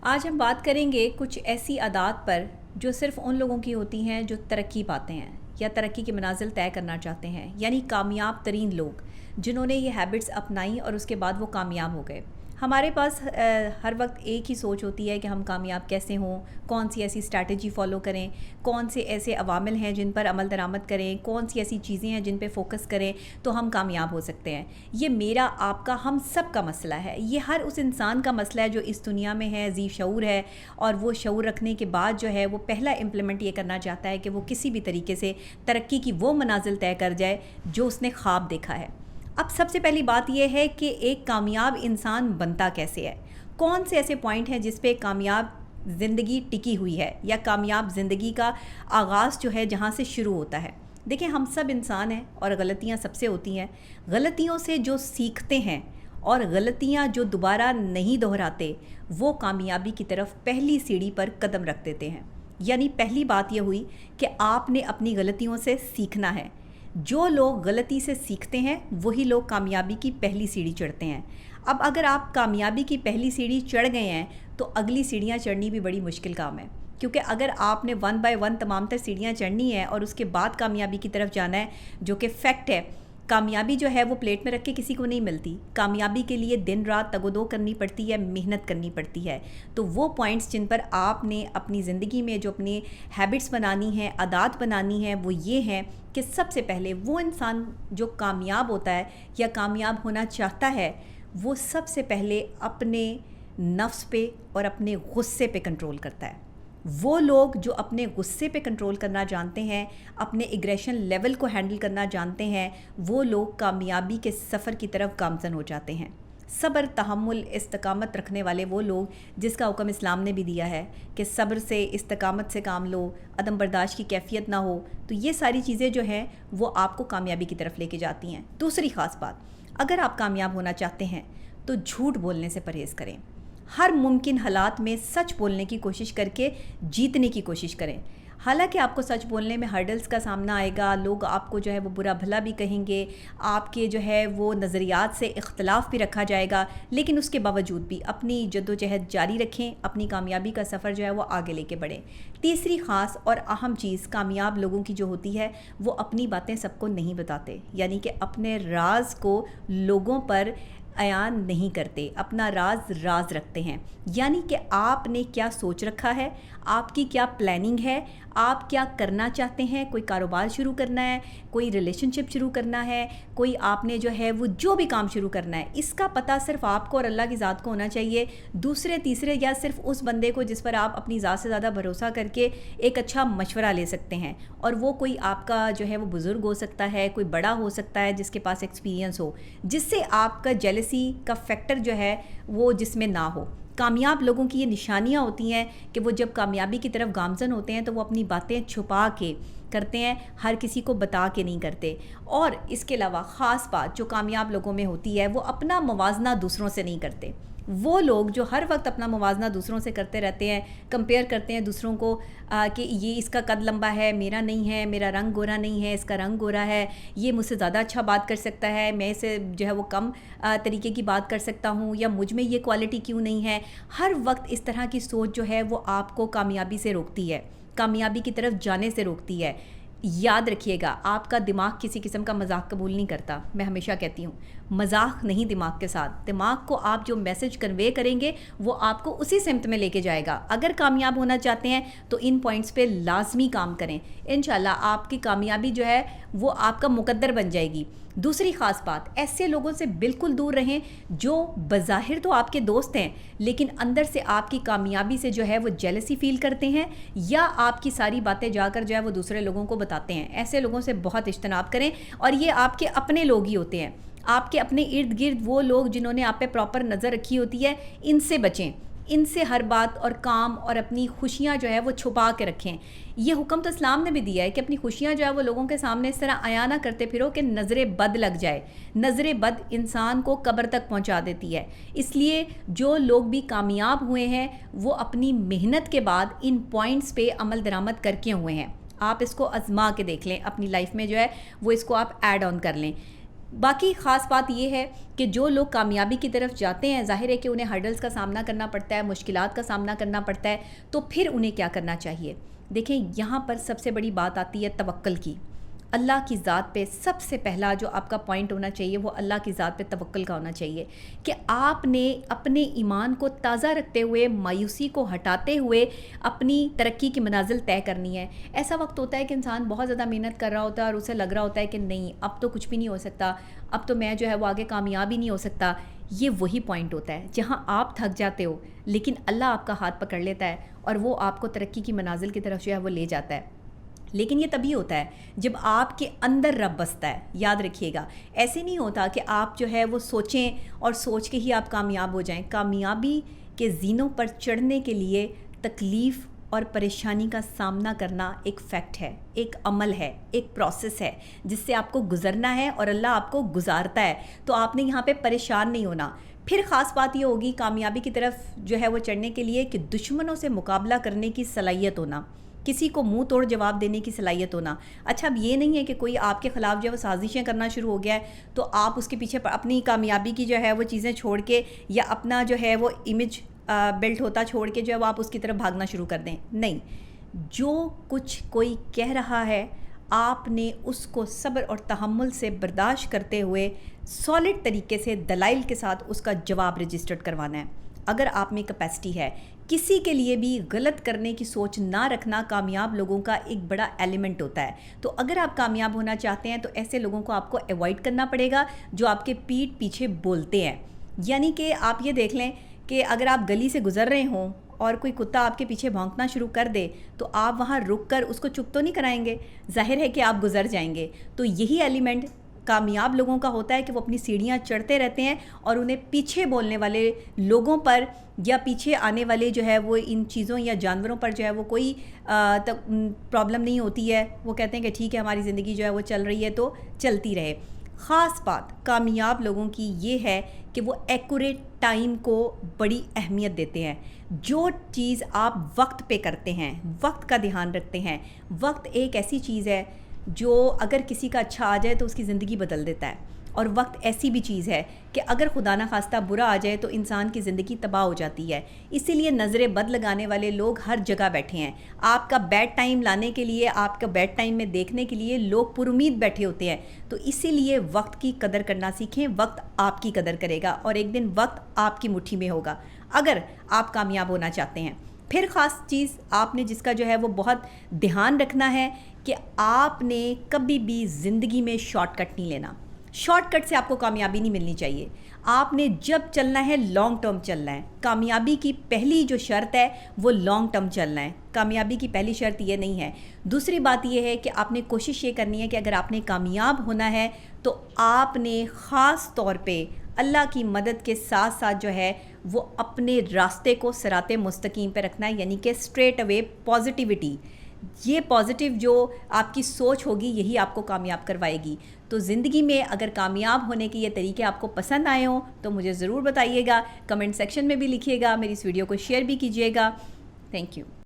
آج ہم بات کریں گے کچھ ایسی عادات پر جو صرف ان لوگوں کی ہوتی ہیں جو ترقی پاتے ہیں یا ترقی کی منازل طے کرنا چاہتے ہیں، یعنی کامیاب ترین لوگ جنہوں نے یہ ہیبٹس اپنائیں اور اس کے بعد وہ کامیاب ہو گئے۔ ہمارے پاس ہر وقت ایک ہی سوچ ہوتی ہے کہ ہم کامیاب کیسے ہوں، کون سی ایسی اسٹریٹجی فالو کریں، کون سے ایسے عوامل ہیں جن پر عمل درآمد کریں، کون سی ایسی چیزیں ہیں جن پہ فوکس کریں تو ہم کامیاب ہو سکتے ہیں۔ یہ میرا، آپ کا، ہم سب کا مسئلہ ہے۔ یہ ہر اس انسان کا مسئلہ ہے جو اس دنیا میں ہے، ذی شعور ہے، اور وہ شعور رکھنے کے بعد جو ہے وہ پہلا امپلیمنٹ یہ کرنا چاہتا ہے کہ وہ کسی بھی طریقے سے ترقی کی وہ منازل طے کر جائے جو اس نے خواب دیکھا ہے۔ اب سب سے پہلی بات یہ ہے کہ ایک کامیاب انسان بنتا کیسے ہے؟ کون سے ایسے پوائنٹ ہیں جس پہ کامیاب زندگی ٹکی ہوئی ہے یا کامیاب زندگی کا آغاز جو ہے جہاں سے شروع ہوتا ہے؟ دیکھیں، ہم سب انسان ہیں اور غلطیاں سب سے ہوتی ہیں۔ غلطیوں سے جو سیکھتے ہیں اور غلطیاں جو دوبارہ نہیں دہراتے، وہ کامیابی کی طرف پہلی سیڑھی پر قدم رکھ دیتے ہیں۔ یعنی پہلی بات یہ ہوئی کہ آپ نے اپنی غلطیوں سے سیکھنا ہے۔ جو لوگ غلطی سے سیکھتے ہیں وہی لوگ کامیابی کی پہلی سیڑھی چڑھتے ہیں۔ اب اگر آپ کامیابی کی پہلی سیڑھی چڑھ گئے ہیں تو اگلی سیڑھیاں چڑھنی بھی بڑی مشکل کام ہے، کیونکہ اگر آپ نے 1 بائی 1 تمام تر سیڑھیاں چڑھنی ہے اور اس کے بعد کامیابی کی طرف جانا ہے، جو کہ فیکٹ ہے۔ کامیابی جو ہے وہ پلیٹ میں رکھ کے کسی کو نہیں ملتی۔ کامیابی کے لیے دن رات تگ و دو کرنی پڑتی ہے، محنت کرنی پڑتی ہے۔ تو وہ پوائنٹس جن پر آپ نے اپنی زندگی میں جو اپنی ہیبٹس بنانی ہیں، عادات بنانی ہیں، وہ یہ ہیں کہ سب سے پہلے وہ انسان جو کامیاب ہوتا ہے یا کامیاب ہونا چاہتا ہے، وہ سب سے پہلے اپنے نفس پہ اور اپنے غصے پہ کنٹرول کرتا ہے۔ وہ لوگ جو اپنے غصے پہ کنٹرول کرنا جانتے ہیں، اپنے ایگریشن لیول کو ہینڈل کرنا جانتے ہیں، وہ لوگ کامیابی کے سفر کی طرف گامزن ہو جاتے ہیں۔ صبر، تحمل، استقامت رکھنے والے وہ لوگ جس کا حکم اسلام نے بھی دیا ہے کہ صبر سے، استقامت سے کام لو، عدم برداشت کی کیفیت نہ ہو، تو یہ ساری چیزیں جو ہیں وہ آپ کو کامیابی کی طرف لے کے جاتی ہیں۔ دوسری خاص بات، اگر آپ کامیاب ہونا چاہتے ہیں تو جھوٹ بولنے سے پرہیز کریں۔ ہر ممکن حالات میں سچ بولنے کی کوشش کر کے جیتنے کی کوشش کریں۔ حالانکہ آپ کو سچ بولنے میں ہرڈلز کا سامنا آئے گا، لوگ آپ کو جو ہے وہ برا بھلا بھی کہیں گے، آپ کے جو ہے وہ نظریات سے اختلاف بھی رکھا جائے گا، لیکن اس کے باوجود بھی اپنی جد و جہد جاری رکھیں، اپنی کامیابی کا سفر جو ہے وہ آگے لے کے بڑھیں۔ تیسری خاص اور اہم چیز کامیاب لوگوں کی جو ہوتی ہے، وہ اپنی باتیں سب کو نہیں بتاتے، یعنی کہ اپنے راز کو لوگوں پر عیان نہیں کرتے، اپنا راز راز رکھتے ہیں۔ یعنی کہ آپ نے کیا سوچ رکھا ہے، آپ کی کیا پلاننگ ہے، آپ کیا کرنا چاہتے ہیں، کوئی کاروبار شروع کرنا ہے، کوئی ریلیشن شپ شروع کرنا ہے، کوئی آپ نے جو ہے وہ جو بھی کام شروع کرنا ہے، اس کا پتہ صرف آپ کو اور اللہ کی ذات کو ہونا چاہیے۔ دوسرے تیسرے یا صرف اس بندے کو جس پر آپ اپنی ذات سے زیادہ بھروسہ کر کے ایک اچھا مشورہ لے سکتے ہیں، اور وہ کوئی آپ کا جو ہے وہ بزرگ ہو سکتا ہے، کوئی بڑا ہو سکتا ہے جس کے پاس ایکسپیرینس ہو، جس سے آپ کا جیلسی کا فیکٹر جو ہے وہ جس میں نہ ہو۔ کامیاب لوگوں کی یہ نشانیاں ہوتی ہیں کہ وہ جب کامیابی کی طرف گامزن ہوتے ہیں تو وہ اپنی باتیں چھپا کے کرتے ہیں، ہر کسی کو بتا کے نہیں کرتے۔ اور اس کے علاوہ خاص بات جو کامیاب لوگوں میں ہوتی ہے، وہ اپنا موازنہ دوسروں سے نہیں کرتے۔ وہ لوگ جو ہر وقت اپنا موازنہ دوسروں سے کرتے رہتے ہیں، کمپیئر کرتے ہیں دوسروں کو کہ یہ اس کا قد لمبا ہے، میرا نہیں ہے، میرا رنگ گورا نہیں ہے، اس کا رنگ گورا ہے، یہ مجھ سے زیادہ اچھا بات کر سکتا ہے، میں اسے جو ہے وہ کم طریقے کی بات کر سکتا ہوں، یا مجھ میں یہ کوالٹی کیوں نہیں ہے۔ ہر وقت اس طرح کی سوچ جو ہے وہ آپ کو کامیابی سے روکتی ہے، کامیابی کی طرف جانے سے روکتی ہے۔ یاد رکھیے گا، آپ کا دماغ کسی قسم کا مذاق قبول نہیں کرتا۔ میں ہمیشہ کہتی ہوں، مذاق نہیں دماغ کے ساتھ۔ دماغ کو آپ جو میسج کنوے کریں گے وہ آپ کو اسی سمت میں لے کے جائے گا۔ اگر کامیاب ہونا چاہتے ہیں تو ان پوائنٹس پہ لازمی کام کریں، انشاءاللہ آپ کی کامیابی جو ہے وہ آپ کا مقدر بن جائے گی۔ دوسری خاص بات، ایسے لوگوں سے بالکل دور رہیں جو بظاہر تو آپ کے دوست ہیں لیکن اندر سے آپ کی کامیابی سے جو ہے وہ جیلسی فیل کرتے ہیں، یا آپ کی ساری باتیں جا کر جو ہے وہ دوسرے لوگوں کو بتاتے ہیں۔ ایسے لوگوں سے بہت اجتناب کریں، اور یہ آپ کے اپنے لوگ ہی ہوتے ہیں۔ آپ کے اپنے ارد گرد وہ لوگ جنہوں نے آپ پہ پراپر نظر رکھی ہوتی ہے، ان سے بچیں۔ ان سے ہر بات اور کام اور اپنی خوشیاں جو ہے وہ چھپا کے رکھیں۔ یہ حکم تو اسلام نے بھی دیا ہے کہ اپنی خوشیاں جو ہے وہ لوگوں کے سامنے اس طرح عیاں نہ کرتے پھرو کہ نظر بد لگ جائے۔ نظر بد انسان کو قبر تک پہنچا دیتی ہے۔ اس لیے جو لوگ بھی کامیاب ہوئے ہیں وہ اپنی محنت کے بعد ان پوائنٹس پہ عمل درآمد کر کے ہوئے ہیں۔ آپ اس کو آزما کے دیکھ لیں، اپنی لائف میں جو ہے وہ اس کو آپ ایڈ آن کر لیں۔ باقی خاص بات یہ ہے کہ جو لوگ کامیابی کی طرف جاتے ہیں، ظاہر ہے کہ انہیں ہرڈلز کا سامنا کرنا پڑتا ہے، مشکلات کا سامنا کرنا پڑتا ہے، تو پھر انہیں کیا کرنا چاہیے؟ دیکھیں یہاں پر سب سے بڑی بات آتی ہے توکل کی. اللہ کی ذات پہ سب سے پہلا جو آپ کا پوائنٹ ہونا چاہیے وہ اللہ کی ذات پہ توکل کا ہونا چاہیے کہ آپ نے اپنے ایمان کو تازہ رکھتے ہوئے، مایوسی کو ہٹاتے ہوئے اپنی ترقی کی منازل طے کرنی ہے. ایسا وقت ہوتا ہے کہ انسان بہت زیادہ محنت کر رہا ہوتا ہے اور اسے لگ رہا ہوتا ہے کہ نہیں اب تو کچھ بھی نہیں ہو سکتا، اب تو میں جو ہے وہ آگے کامیاب ہی نہیں ہو سکتا. یہ وہی پوائنٹ ہوتا ہے جہاں آپ تھک جاتے ہو لیکن اللہ آپ کا ہاتھ پکڑ لیتا ہے اور وہ آپ کو ترقی کی منازل کی طرف جو ہے وہ لے جاتا ہے. لیکن یہ تبھی ہوتا ہے جب آپ کے اندر رب بستا ہے. یاد رکھیے گا، ایسے نہیں ہوتا کہ آپ جو ہے وہ سوچیں اور سوچ کے ہی آپ کامیاب ہو جائیں. کامیابی کے زینوں پر چڑھنے کے لیے تکلیف اور پریشانی کا سامنا کرنا ایک فیکٹ ہے، ایک عمل ہے، ایک پروسیس ہے جس سے آپ کو گزرنا ہے اور اللہ آپ کو گزارتا ہے. تو آپ نے یہاں پہ پریشان نہیں ہونا. پھر خاص بات یہ ہوگی کامیابی کی طرف جو ہے وہ چڑھنے کے لیے کہ دشمنوں سے مقابلہ کرنے کی صلاحیت ہونا، کسی کو منہ توڑ جواب دینے کی صلاحیت ہونا. اچھا اب یہ نہیں ہے کہ کوئی آپ کے خلاف جو ہے وہ سازشیں کرنا شروع ہو گیا ہے تو آپ اس کے پیچھے اپنی کامیابی کی جو ہے وہ چیزیں چھوڑ کے یا اپنا جو ہے وہ امیج بلٹ ہوتا چھوڑ کے جو ہے وہ آپ اس کی طرف بھاگنا شروع کر دیں. نہیں، جو کچھ کوئی کہہ رہا ہے آپ نے اس کو صبر اور تحمل سے برداشت کرتے ہوئے سالڈ طریقے سے دلائل کے ساتھ اس کا جواب رجسٹرڈ کروانا ہے. اگر آپ میں کیپیسٹی ہے، کسی کے لیے بھی غلط کرنے کی سوچ نہ رکھنا کامیاب لوگوں کا ایک بڑا ایلیمنٹ ہوتا ہے. تو اگر آپ کامیاب ہونا چاہتے ہیں تو ایسے لوگوں کو آپ کو ایوائڈ کرنا پڑے گا جو آپ کے پیٹھ پیچھے بولتے ہیں. یعنی کہ آپ یہ دیکھ لیں کہ اگر آپ گلی سے گزر رہے ہوں اور کوئی کتا آپ کے پیچھے بھونکنا شروع کر دے تو آپ وہاں رک کر اس کو چپ تو نہیں کرائیں گے، ظاہر ہے کہ آپ گزر جائیں گے. تو یہی ایلیمنٹ کامیاب لوگوں کا ہوتا ہے کہ وہ اپنی سیڑھیاں چڑھتے رہتے ہیں اور انہیں پیچھے بولنے والے لوگوں پر یا پیچھے آنے والے جو ہے وہ ان چیزوں یا جانوروں پر جو ہے وہ کوئی پرابلم نہیں ہوتی ہے. وہ کہتے ہیں کہ ٹھیک ہے ہماری زندگی جو ہے وہ چل رہی ہے تو چلتی رہے. خاص بات کامیاب لوگوں کی یہ ہے کہ وہ ایکوریٹ ٹائم کو بڑی اہمیت دیتے ہیں. جو چیز آپ وقت پہ کرتے ہیں، وقت کا دھیان رکھتے ہیں. وقت ایک ایسی چیز ہے جو اگر کسی کا اچھا آ جائے تو اس کی زندگی بدل دیتا ہے، اور وقت ایسی بھی چیز ہے کہ اگر خدا نہ خواستہ برا آ جائے تو انسان کی زندگی تباہ ہو جاتی ہے. اسی لیے نظر بد لگانے والے لوگ ہر جگہ بیٹھے ہیں. آپ کا بیڈ ٹائم لانے کے لیے، آپ کا بیڈ ٹائم میں دیکھنے کے لیے لوگ پر امید بیٹھے ہوتے ہیں. تو اسی لیے وقت کی قدر کرنا سیکھیں. وقت آپ کی قدر کرے گا اور ایک دن وقت آپ کی مٹھی میں ہوگا اگر آپ کامیاب ہونا چاہتے ہیں. پھر خاص چیز آپ نے جس کا جو ہے وہ بہت دھیان رکھنا ہے کہ آپ نے کبھی بھی زندگی میں شارٹ کٹ نہیں لینا. شارٹ کٹ سے آپ کو کامیابی نہیں ملنی چاہیے. آپ نے جب چلنا ہے لانگ ٹرم چلنا ہے. کامیابی کی پہلی جو شرط ہے وہ لانگ ٹرم چلنا ہے. کامیابی کی پہلی شرط یہ نہیں ہے. دوسری بات یہ ہے کہ آپ نے کوشش یہ کرنی ہے کہ اگر آپ نے کامیاب ہونا ہے تو آپ نے خاص طور پہ اللہ کی مدد کے ساتھ ساتھ جو ہے وہ اپنے راستے کو صراط مستقیم پہ رکھنا ہے، یعنی کہ اسٹریٹ اوے پازیٹیوٹی. یہ پازیٹیو جو آپ کی سوچ ہوگی یہی آپ کو کامیاب کروائے گی. تو زندگی میں اگر کامیاب ہونے کے یہ طریقے آپ کو پسند آئے ہوں تو مجھے ضرور بتائیے گا، کمنٹ سیکشن میں بھی لکھیے گا، میری اس ویڈیو کو شیئر بھی کیجیے گا. Thank you.